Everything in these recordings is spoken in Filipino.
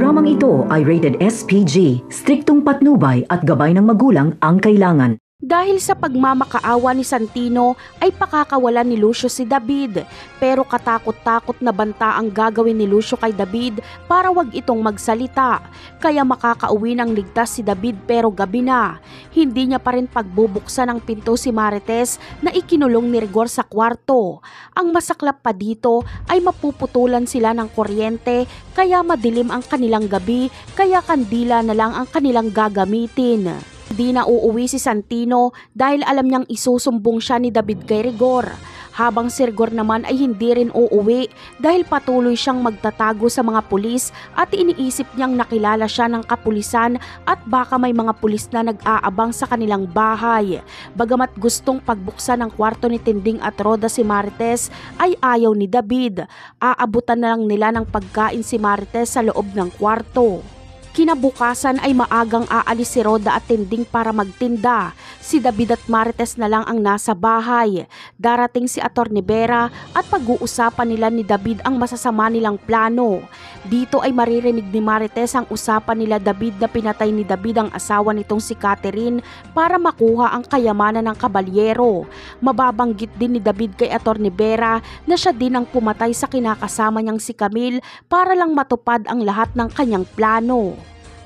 Programang ito ay rated SPG, striktong patnubay at gabay ng magulang ang kailangan. Dahil sa pagmamakaawa ni Santino ay pakakawalan ni Lucio si David, pero katakot-takot na banta ang gagawin ni Lucio kay David para wag itong magsalita. Kaya makakauwi ng ligtas si David pero gabi na. Hindi niya pa rin pagbubuksan ng pinto si Marites na ikinulong ni Rigor sa kwarto. Ang masaklap pa dito ay mapuputulan sila ng kuryente kaya madilim ang kanilang gabi, kaya kandila na lang ang kanilang gagamitin. Di na uuwi si Santino dahil alam niyang isusumbong siya ni David kay Rigor. Habang si Rigor naman ay hindi rin uuwi dahil patuloy siyang magtatago sa mga pulis at iniisip niyang nakilala siya ng kapulisan at baka may mga pulis na nag-aabang sa kanilang bahay. Bagamat gustong pagbuksan ng kwarto ni Tinding at Roda si Marites ay ayaw ni David. Aabutan na lang nila ng pagkain si Marites sa loob ng kwarto. Kinabukasan ay maagang aalis si Roda at Tinding para magtinda. Si David at Marites na lang ang nasa bahay. Darating si Atty. Vera at pag-uusapan nila ni David ang masasama nilang plano. Dito ay maririnig ni Marites ang usapan nila David na pinatay ni David ang asawa nitong si Catherine para makuha ang kayamanan ng kabalyero. Mababanggit din ni David kay Atty. Vera na siya din ang pumatay sa kinakasama niyang si Camille para lang matupad ang lahat ng kanyang plano.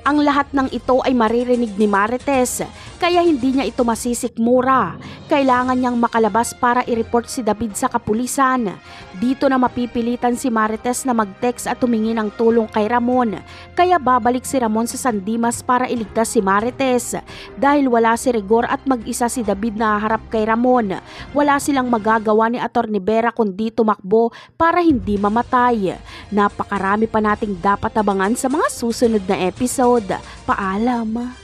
Ang lahat ng ito ay maririnig ni Marites, kaya hindi niya ito masisikmura. Kailangan niyang makalabas para i-report si David sa kapulisan. Dito na mapipilitan si Marites na mag-text at humingi ng tulong kay Ramon. Kaya babalik si Ramon sa San Dimas para iligtas si Marites. Dahil wala si Rigor at mag-isa si David na harap kay Ramon, wala silang magagawa ni Atty. Vera kundi tumakbo para hindi mamatay. Napakarami pa nating dapat abangan sa mga susunod na episode. Paalam!